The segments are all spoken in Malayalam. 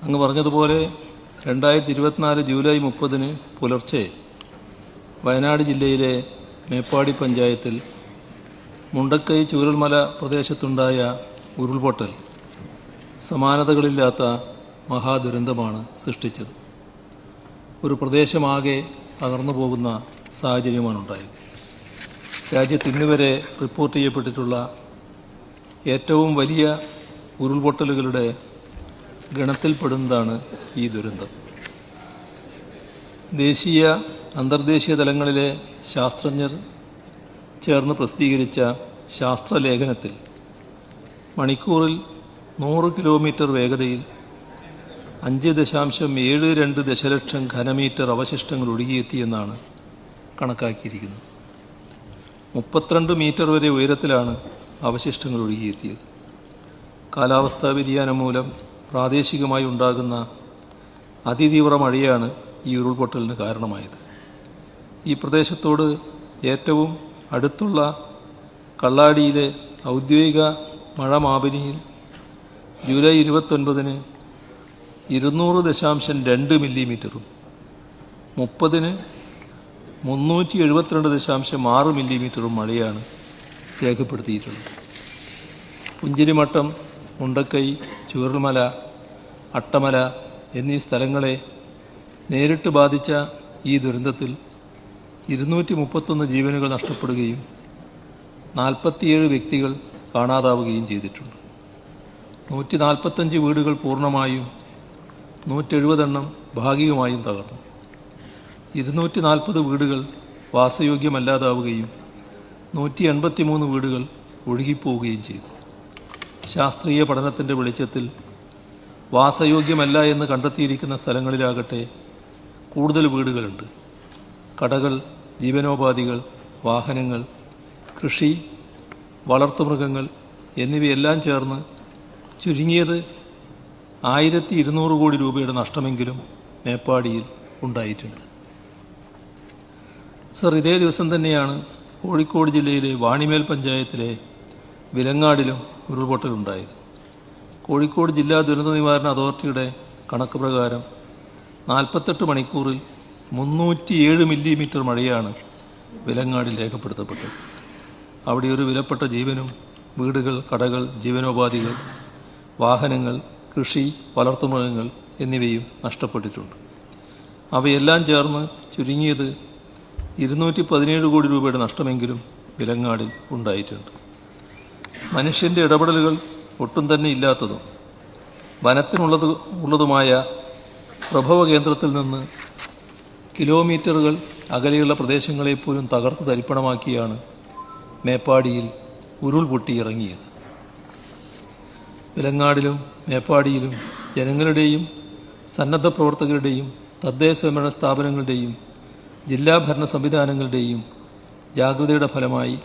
അങ്ങ് പറഞ്ഞതുപോലെ 2024 ജൂലൈ 30 പുലർച്ചെ വയനാട് ജില്ലയിലെ മേപ്പാടി പഞ്ചായത്തിൽ മുണ്ടക്കൈ ചൂരൽമല പ്രദേശത്തുണ്ടായ ഉരുൾപൊട്ടൽ സമാനതകളില്ലാത്ത മഹാദുരന്തമാണ് സൃഷ്ടിച്ചത്. ഒരു പ്രദേശമാകെ തകർന്നു പോകുന്ന സാഹചര്യമാണുണ്ടായത്. രാജ്യത്ത് ഇന്നുവരെ റിപ്പോർട്ട് ചെയ്യപ്പെട്ടിട്ടുള്ള ഏറ്റവും വലിയ ഉരുൾപൊട്ടലുകളുടെ ഗണത്തിൽപ്പെടുന്നതാണ് ഈ ദുരന്തം. ദേശീയ അന്തർദേശീയ തലങ്ങളിലെ ശാസ്ത്രജ്ഞർ ചേർന്ന് പ്രസിദ്ധീകരിച്ച ശാസ്ത്രലേഖനത്തിൽ മണിക്കൂറിൽ 100 കിലോമീറ്റർ വേഗതയിൽ 5.72 ദശലക്ഷം ഘനമീറ്റർ അവശിഷ്ടങ്ങൾ ഒഴുകിയെത്തിയെന്നാണ് കണക്കാക്കിയിരിക്കുന്നത്. 32 മീറ്റർ വരെ ഉയരത്തിലാണ് അവശിഷ്ടങ്ങൾ ഒഴുകിയെത്തിയത്. കാലാവസ്ഥാ വ്യതിയാനം മൂലം പ്രാദേശികമായി ഉണ്ടാകുന്ന അതിതീവ്ര മഴയാണ് ഈ ഉരുൾപൊട്ടലിന് കാരണമായത്. ഈ പ്രദേശത്തോട് ഏറ്റവും അടുത്തുള്ള കള്ളാടിയിലെ ഔദ്യോഗിക മഴ മാപിനിയിൽ ജൂലൈ 29 200.2 മില്ലിമീറ്ററും 30 372.6 മില്ലിമീറ്ററും മഴയാണ് രേഖപ്പെടുത്തിയിട്ടുള്ളത്. പുഞ്ചിരിമട്ടം, മുണ്ടക്കൈ, ചൂരൽമല, അട്ടമല എന്നീ സ്ഥലങ്ങളെ നേരിട്ട് ബാധിച്ച ഈ ദുരന്തത്തിൽ 231 ജീവനുകൾ നഷ്ടപ്പെടുകയും 47 വ്യക്തികൾ കാണാതാവുകയും ചെയ്തിട്ടുണ്ട്. 145 വീടുകൾ പൂർണ്ണമായും 170 എണ്ണം ഭാഗികമായും തകർന്നു. 240 വീടുകൾ വാസയോഗ്യമല്ലാതാവുകയും 183 വീടുകൾ ഒഴുകിപ്പോവുകയും ചെയ്തു. ശാസ്ത്രീയ പഠനത്തിൻ്റെ വെളിച്ചത്തിൽ വാസയോഗ്യമല്ല എന്ന് കണ്ടെത്തിയിരിക്കുന്ന സ്ഥലങ്ങളിലാകട്ടെ കൂടുതൽ വീടുകളുണ്ട്. കടകൾ, ജീവനോപാധികൾ, വാഹനങ്ങൾ, കൃഷി, വളർത്തുമൃഗങ്ങൾ എന്നിവയെല്ലാം ചേർന്ന് ചുരുങ്ങിയത് 1200 കോടി രൂപയുടെ നഷ്ടമെങ്കിലും മേപ്പാടിയിൽ ഉണ്ടായിട്ടുണ്ട്. സർ, ഇതേ ദിവസം തന്നെയാണ് കോഴിക്കോട് ജില്ലയിലെ വാണിമേൽ പഞ്ചായത്തിലെ വിലങ്ങാടിലും ഉരുൾപൊട്ടലുണ്ടായത്. കോഴിക്കോട് ജില്ലാ ദുരന്ത നിവാരണ അതോറിറ്റിയുടെ കണക്ക് പ്രകാരം 48 മണിക്കൂറിൽ 307 മില്ലിമീറ്റർ മഴയാണ് വിലങ്ങാടിൽ രേഖപ്പെടുത്തപ്പെട്ടത്. അവിടെ ഒരു വിലപ്പെട്ട ജീവനും വീടുകൾ, കടകൾ, ജീവനോപാധികൾ, വാഹനങ്ങൾ, കൃഷി, വളർത്തുമൃഗങ്ങൾ എന്നിവയും നഷ്ടപ്പെട്ടിട്ടുണ്ട്. അവയെല്ലാം ചേർന്ന് ചുരുങ്ങിയത് 217 കോടി രൂപയുടെ നഷ്ടമെങ്കിലും വിലങ്ങാടിൽ ഉണ്ടായിട്ടുണ്ട്. മനുഷ്യൻ്റെ ഇടപെടലുകൾ ഒട്ടും തന്നെ ഇല്ലാത്തതും വനത്തിനുള്ളതുമായ പ്രഭവ കേന്ദ്രത്തിൽ നിന്ന് കിലോമീറ്ററുകൾ അകലെയുള്ള പ്രദേശങ്ങളെപ്പോലും തകർത്ത് തരിപ്പണമാക്കിയാണ് മേപ്പാടിയിൽ ഉരുൾപൊട്ടിയിറങ്ങിയത്. വിലങ്ങാടിലും മേപ്പാടിയിലും ജനങ്ങളുടെയും സന്നദ്ധ പ്രവർത്തകരുടെയും തദ്ദേശ സ്വയംഭരണ സ്ഥാപനങ്ങളുടെയും ജില്ലാ ഭരണ സംവിധാനങ്ങളുടെയും ജാഗ്രതയുടെ ഫലമായി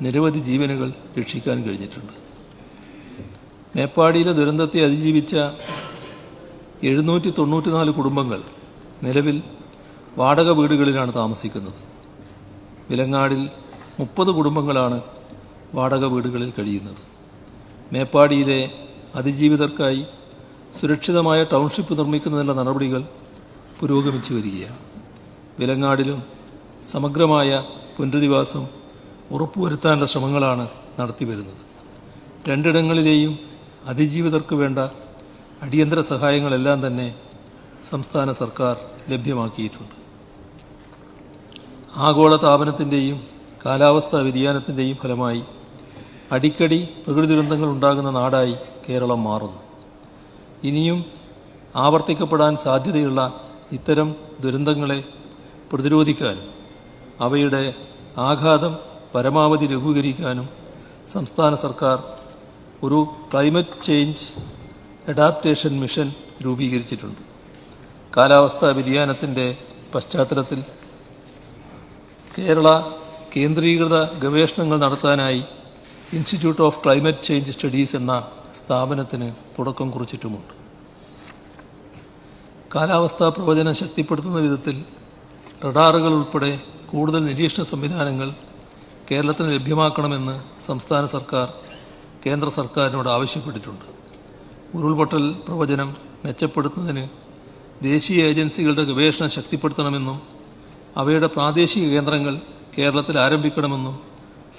നിരവധി ജീവനുകൾ രക്ഷിക്കാൻ കഴിഞ്ഞിട്ടുണ്ട്. മേപ്പാടിയിലെ ദുരന്തത്തെ അതിജീവിച്ച 794 കുടുംബങ്ങൾ നിലവിൽ വാടക വീടുകളിലാണ് താമസിക്കുന്നത്. വിലങ്ങാടിൽ 30 കുടുംബങ്ങളാണ് വാടക വീടുകളിൽ കഴിയുന്നത്. മേപ്പാടിയിലെ അതിജീവിതർക്കായി സുരക്ഷിതമായ ടൗൺഷിപ്പ് നിർമ്മിക്കുന്നതിനുള്ള നടപടികൾ പുരോഗമിച്ചു വരികയാണ്. വിലങ്ങാടിലും സമഗ്രമായ പുനരധിവാസം ഉറപ്പുവരുത്താനുള്ള ശ്രമങ്ങളാണ് നടത്തിവരുന്നത്. രണ്ടിടങ്ങളിലെയും അതിജീവിതർക്ക് വേണ്ട അടിയന്തര സഹായങ്ങളെല്ലാം തന്നെ സംസ്ഥാന സർക്കാർ ലഭ്യമാക്കിയിട്ടുണ്ട്. ആഗോള താപനത്തിൻ്റെയും കാലാവസ്ഥാ വ്യതിയാനത്തിൻ്റെയും ഫലമായി അടിക്കടി പ്രകൃതി ദുരന്തങ്ങൾ ഉണ്ടാകുന്ന നാടായി കേരളം മാറുന്നു. ഇനിയും ആവർത്തിക്കപ്പെടാൻ സാധ്യതയുള്ള ഇത്തരം ദുരന്തങ്ങളെ പ്രതിരോധിക്കാനും അവയുടെ ആഘാതം പരമാവധി ലഘൂകരിക്കാനും സംസ്ഥാന സർക്കാർ ഒരു ക്ലൈമറ്റ് ചേഞ്ച് അഡാപ്റ്റേഷൻ മിഷൻ രൂപീകരിച്ചിട്ടുണ്ട്. കാലാവസ്ഥാ വ്യതിയാനത്തിൻ്റെ പശ്ചാത്തലത്തിൽ കേരള കേന്ദ്രീകൃത ഗവേഷണങ്ങൾ നടത്താനായി institute of climate change studies എന്ന സ്ഥാപനത്തിന് തുടക്കം കുറിച്ചിട്ടുമുണ്ട്. കാലാവസ്ഥാ പ്രവചനം ശക്തിപ്പെടുത്തുന്ന വിധത്തിൽ റഡാറുകൾ ഉൾപ്പെടെ കൂടുതൽ നിരീക്ഷണ സംവിധാനങ്ങൾ കേരളത്തിന് ലഭ്യമാക്കണമെന്ന് സംസ്ഥാന സർക്കാർ കേന്ദ്ര സർക്കാരിനോട് ആവശ്യപ്പെട്ടിട്ടുണ്ട്. ഉരുൾപൊട്ടൽ പ്രവചനം, മെച്ചപ്പെടുത്തുന്നതിന് ദേശീയ ഏജൻസികളുടെ ഗവേഷണം ശക്തിപ്പെടുത്തണമെന്നും അവയുടെ പ്രാദേശിക കേന്ദ്രങ്ങൾ കേരളത്തിൽ ആരംഭിക്കണമെന്നും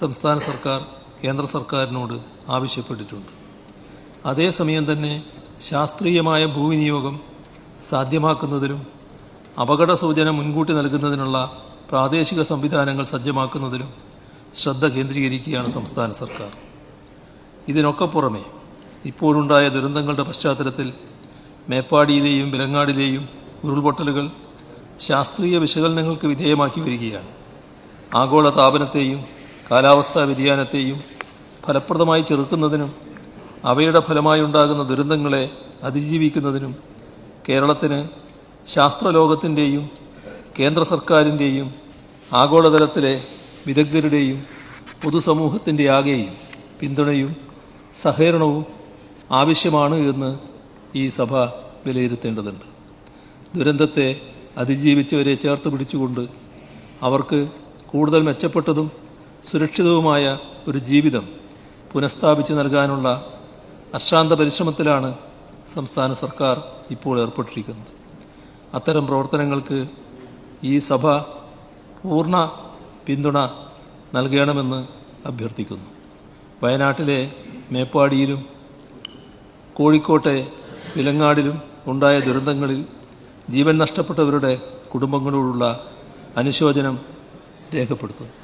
സംസ്ഥാന സർക്കാർ കേന്ദ്ര സർക്കാരിനോട് ആവശ്യപ്പെട്ടിട്ടുണ്ട്. അതേസമയം തന്നെ ശാസ്ത്രീയമായ ഭൂവിനിയോഗം സാധ്യമാക്കുന്നതിലും അപകട സൂചന മുൻകൂട്ടി നൽകുന്നതിനുള്ള പ്രാദേശിക സംവിധാനങ്ങൾ സജ്ജമാക്കുന്നതിലും ശ്രദ്ധ കേന്ദ്രീകരിക്കുകയാണ് സംസ്ഥാന സർക്കാർ. ഇതിനൊക്കെ പുറമെ ഇപ്പോഴുണ്ടായ ദുരന്തങ്ങളുടെ പശ്ചാത്തലത്തിൽ മേപ്പാടിയിലെയും വിലങ്ങാടിലെയും ഉരുൾപൊട്ടലുകൾ ശാസ്ത്രീയ വിശകലനങ്ങൾക്ക് വിധേയമാക്കി വരികയാണ്. ആഗോള താപനത്തെയും കാലാവസ്ഥാ വ്യതിയാനത്തെയും ഫലപ്രദമായി ചെറുക്കുന്നതിനും അവയുടെ ഫലമായി ഉണ്ടാകുന്ന ദുരന്തങ്ങളെ അതിജീവിക്കുന്നതിനും കേരളത്തിന് ശാസ്ത്രലോകത്തിൻ്റെയും കേന്ദ്ര സർക്കാരിൻ്റെയും ആഗോളതലത്തിലെ വിദഗ്ധരുടെയും പൊതുസമൂഹത്തിൻ്റെ ആകെയും പിന്തുണയും സഹകരണവും ആവശ്യമാണ് എന്ന് ഈ സഭ വിലയിരുത്തേണ്ടതുണ്ട്. ദുരന്തത്തെ അതിജീവിച്ചവരെ ചേർത്ത് പിടിച്ചുകൊണ്ട് അവർക്ക് കൂടുതൽ മെച്ചപ്പെട്ടതും സുരക്ഷിതവുമായ ഒരു ജീവിതം പുനഃസ്ഥാപിച്ചു നൽകാനുള്ള അശ്രാന്ത പരിശ്രമത്തിലാണ് സംസ്ഥാന സർക്കാർ ഇപ്പോൾ ഏർപ്പെട്ടിരിക്കുന്നത്. അത്തരം പ്രവർത്തനങ്ങൾക്ക് ഈ സഭ പൂർണ്ണ പിന്തുണ നൽകണമെന്ന് അഭ്യർത്ഥിക്കുന്നു. വയനാട്ടിലെ മേപ്പാടിയിലും കോഴിക്കോട്ടെ വിലങ്ങാടിലും ഉണ്ടായ ദുരന്തങ്ങളിൽ ജീവൻ നഷ്ടപ്പെട്ടവരുടെ കുടുംബങ്ങളോടുള്ള അനുശോചനം രേഖപ്പെടുത്തുന്നു.